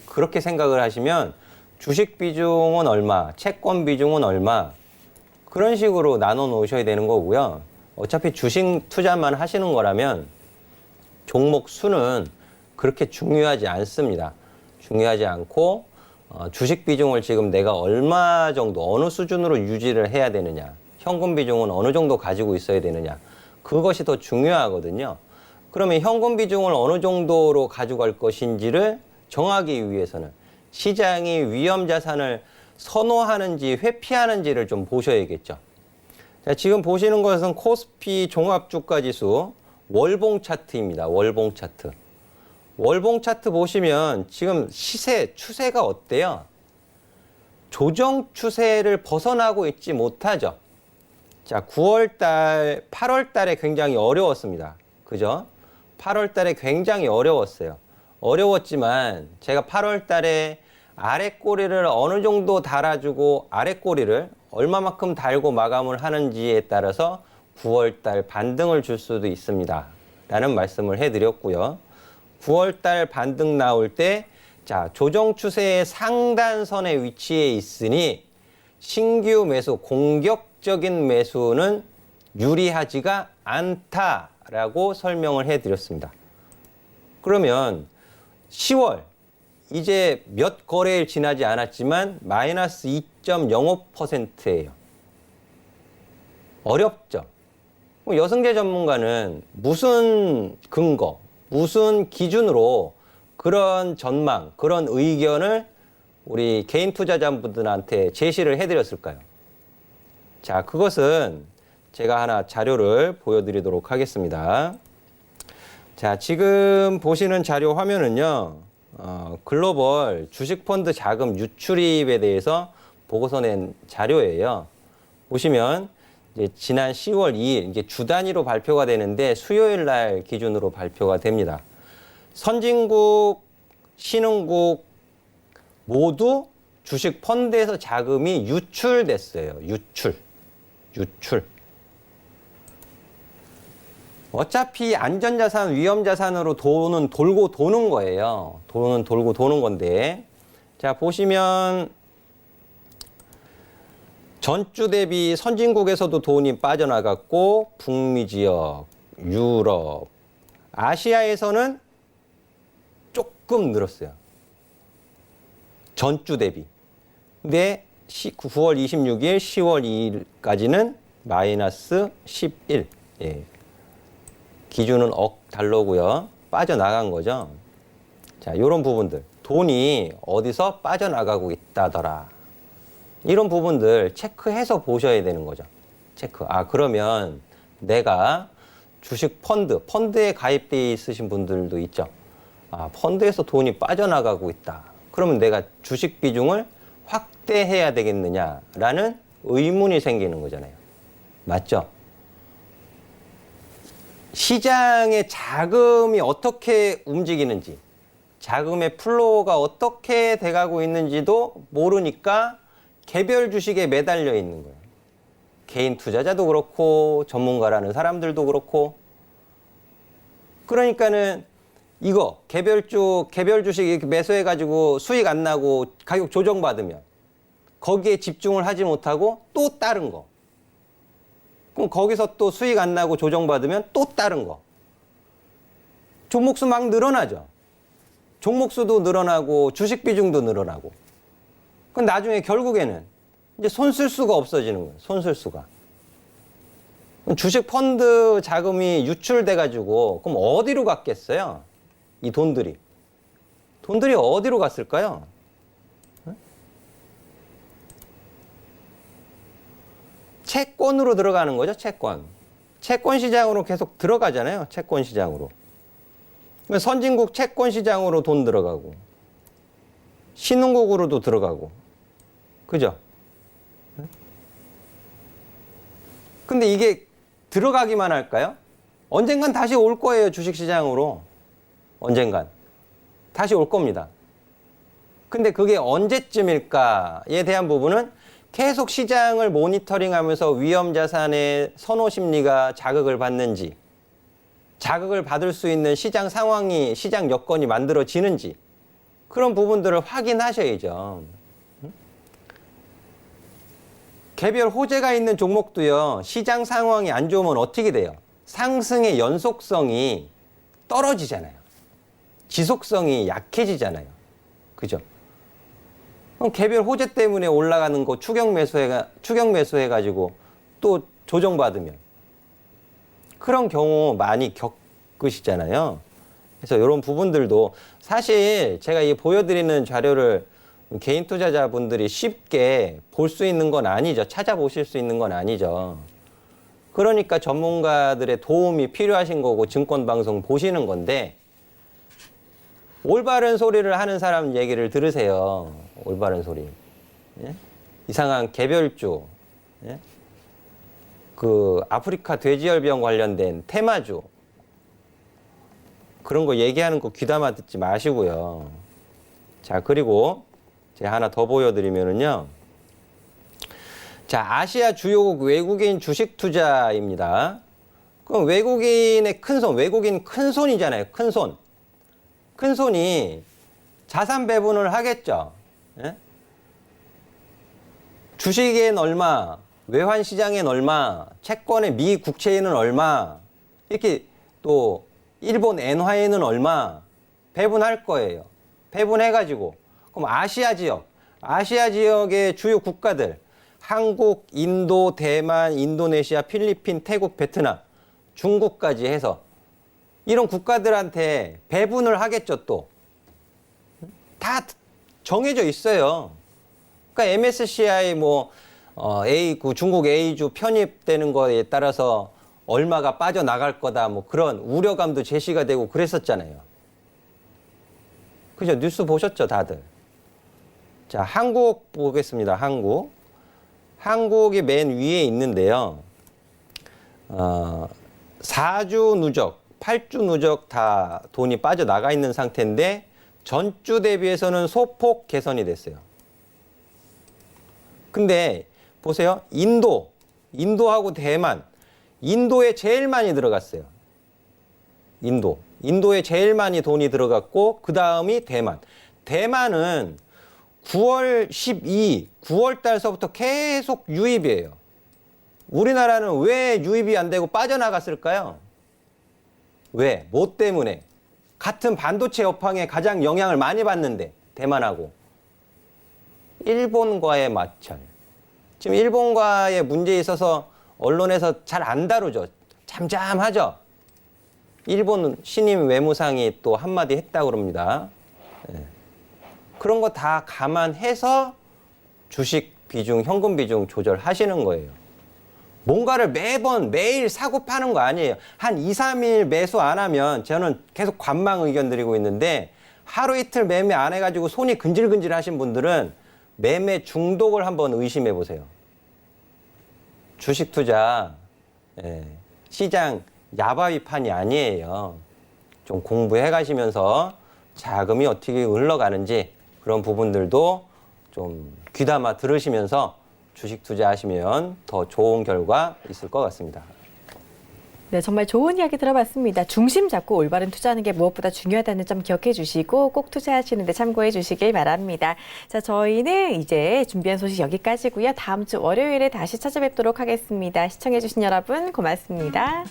그렇게 생각을 하시면 주식 비중은 얼마, 채권 비중은 얼마 그런 식으로 나눠 놓으셔야 되는 거고요. 어차피 주식 투자만 하시는 거라면 종목 수는 그렇게 중요하지 않습니다. 중요하지 않고 주식 비중을 지금 내가 얼마 정도 어느 수준으로 유지를 해야 되느냐, 현금 비중은 어느 정도 가지고 있어야 되느냐, 그것이 더 중요하거든요. 그러면 현금 비중을 어느 정도로 가져갈 것인지를 정하기 위해서는 시장이 위험 자산을 선호하는지 회피하는지를 좀 보셔야겠죠. 자, 지금 보시는 것은 코스피 종합주가지수 월봉 차트입니다. 월봉 차트. 월봉 차트 보시면 지금 추세가 어때요? 조정 추세를 벗어나고 있지 못하죠. 자, 9월달, 8월달에 굉장히 어려웠습니다. 그죠? 8월달에 굉장히 어려웠어요. 어려웠지만 제가 8월달에 아랫꼬리를 어느 정도 달아주고 아랫꼬리를 얼마만큼 달고 마감을 하는지에 따라서 9월달 반등을 줄 수도 있습니다. 라는 말씀을 해드렸고요. 9월달 반등 나올 때, 자, 조정 추세의 상단선의 위치에 있으니 신규 매수, 공격적인 매수는 유리하지가 않다라고 설명을 해드렸습니다. 그러면 10월, 이제 몇 거래일 지나지 않았지만 마이너스 2.05%예요. 어렵죠? 여승재 전문가는 무슨 근거, 무슨 기준으로 그런 전망, 그런 의견을 우리 개인 투자자분들한테 제시를 해드렸을까요? 자, 그것은 제가 하나 자료를 보여드리도록 하겠습니다. 자, 지금 보시는 자료 화면은요, 글로벌 주식펀드 자금 유출입에 대해서 보고서 낸 자료예요. 보시면 이제 지난 10월 2일 이제 주 단위로 발표가 되는데 수요일 날 기준으로 발표가 됩니다. 선진국, 신흥국 모두 주식 펀드에서 자금이 유출됐어요. 유출. 어차피 안전자산, 위험자산으로 돈은 돌고 도는 거예요. 돈은 돌고 도는 건데. 자, 보시면 전주 대비 선진국에서도 돈이 빠져나갔고, 북미 지역, 유럽, 아시아에서는 조금 늘었어요. 전주 대비. 근데 9월 26일, 10월 2일까지는 마이너스 11. 예. 기준은 $1달러고요. 빠져나간 거죠. 자, 이런 부분들. 돈이 어디서 빠져나가고 있다더라. 이런 부분들 체크해서 보셔야 되는 거죠. 체크. 아, 그러면 내가 주식 펀드에 가입되어 있으신 분들도 있죠. 아, 펀드에서 돈이 빠져나가고 있다. 그러면 내가 주식 비중을 확대해야 되겠느냐라는 의문이 생기는 거잖아요. 맞죠? 시장의 자금이 어떻게 움직이는지, 자금의 플로우가 어떻게 돼가고 있는지도 모르니까 개별 주식에 매달려 있는 거예요. 개인 투자자도 그렇고 전문가라는 사람들도 그렇고. 그러니까는 이거 개별 주식 이렇게 매수해가지고 수익 안 나고 가격 조정받으면 거기에 집중을 하지 못하고 또 다른 거. 그럼 거기서 또 수익 안 나고 조정받으면 또 다른 거. 종목수 막 늘어나죠. 종목수도 늘어나고 주식 비중도 늘어나고. 그럼 나중에 결국에는 이제 손 쓸 수가 없어지는 거예요. 손 쓸 수가. 주식 펀드 자금이 유출돼가지고 그럼 어디로 갔겠어요? 이 돈들이. 돈들이 어디로 갔을까요? 채권으로 들어가는 거죠, 채권. 채권 시장으로 계속 들어가잖아요, 채권 시장으로. 선진국 채권 시장으로 돈 들어가고, 신흥국으로도 들어가고, 그죠? 근데 이게 들어가기만 할까요? 언젠간 다시 올 거예요, 주식 시장으로. 언젠간. 다시 올 겁니다. 근데 그게 언제쯤일까에 대한 부분은 계속 시장을 모니터링하면서 위험 자산의 선호 심리가 자극을 받는지, 자극을 받을 수 있는 시장 상황이, 시장 여건이 만들어지는지, 그런 부분들을 확인하셔야죠. 개별 호재가 있는 종목도요, 시장 상황이 안 좋으면 어떻게 돼요? 상승의 연속성이 떨어지잖아요. 지속성이 약해지잖아요. 그죠? 그럼 개별 호재 때문에 올라가는 거 추격 매수해가지고 또 조정받으면 그런 경우 많이 겪으시잖아요. 그래서 이런 부분들도 사실 제가 이 보여드리는 자료를 개인 투자자분들이 쉽게 볼 수 있는 건 아니죠. 찾아보실 수 있는 건 아니죠. 그러니까 전문가들의 도움이 필요하신 거고 증권방송 보시는 건데 올바른 소리를 하는 사람 얘기를 들으세요. 올바른 소리. 예? 이상한 개별주, 예? 그 아프리카 돼지열병 관련된 테마주 그런 거 얘기하는 거 귀담아 듣지 마시고요. 자, 그리고 제가 하나 더 보여드리면은요. 자, 아시아 주요국 외국인 주식 투자입니다. 그럼 외국인의 큰손, 외국인 큰손이잖아요. 큰손. 큰손이 자산 배분을 하겠죠. 예? 주식엔 얼마, 외환시장엔 얼마, 채권의 미 국채에는 얼마, 이렇게 또 일본 엔화에는 얼마 배분할 거예요. 배분해가지고 그럼 아시아 지역의 주요 국가들 한국, 인도, 대만, 인도네시아, 필리핀, 태국, 베트남, 중국까지 해서 이런 국가들한테 배분을 하겠죠. 또 다 정해져 있어요. 그러니까 MSCI 중국 A주 편입되는 거에 따라서 얼마가 빠져나갈 거다 뭐 그런 우려감도 제시가 되고 그랬었잖아요. 그죠? 뉴스 보셨죠, 다들? 자, 한국 보겠습니다. 한국이 맨 위에 있는데요. 4주 누적, 8주 누적 다 돈이 빠져나가 있는 상태인데 전주 대비해서는 소폭 개선이 됐어요. 근데 보세요. 인도하고 대만, 인도에 제일 많이 들어갔어요. 인도에 제일 많이 돈이 들어갔고 그 다음이 대만. 대만은 9월 달서부터 계속 유입이에요. 우리나라는 왜 유입이 안 되고 빠져나갔을까요? 왜? 뭐 때문에? 같은 반도체 업황에 가장 영향을 많이 받는데 대만하고. 일본과의 마찰. 지금 일본과의 문제에 있어서 언론에서 잘 안 다루죠. 잠잠하죠. 일본 신임 외무상이 또 한마디 했다고 그럽니다. 그런 거 다 감안해서 주식 비중, 현금 비중 조절하시는 거예요. 뭔가를 매일 사고 파는 거 아니에요. 한 2, 3일 매수 안 하면 저는 계속 관망 의견 드리고 있는데 하루 이틀 매매 안 해가지고 손이 근질근질 하신 분들은 매매 중독을 한번 의심해 보세요. 주식 투자, 시장 야바위판이 아니에요. 좀 공부해 가시면서 자금이 어떻게 흘러가는지 그런 부분들도 좀 귀담아 들으시면서 주식 투자하시면 더 좋은 결과 있을 것 같습니다. 네, 정말 좋은 이야기 들어봤습니다. 중심 잡고 올바른 투자하는 게 무엇보다 중요하다는 점 기억해 주시고 꼭 투자하시는 데 참고해 주시길 바랍니다. 자, 저희는 이제 준비한 소식 여기까지고요. 다음 주 월요일에 다시 찾아뵙도록 하겠습니다. 시청해 주신 여러분 고맙습니다.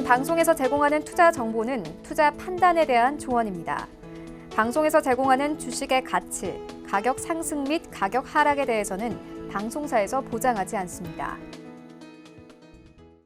방송에서 제공하는 투자 정보는 투자 판단에 대한 조언입니다. 방송에서 제공하는 주식의 가치, 가격 상승 및 가격 하락에 대해서는 방송사에서 보장하지 않습니다.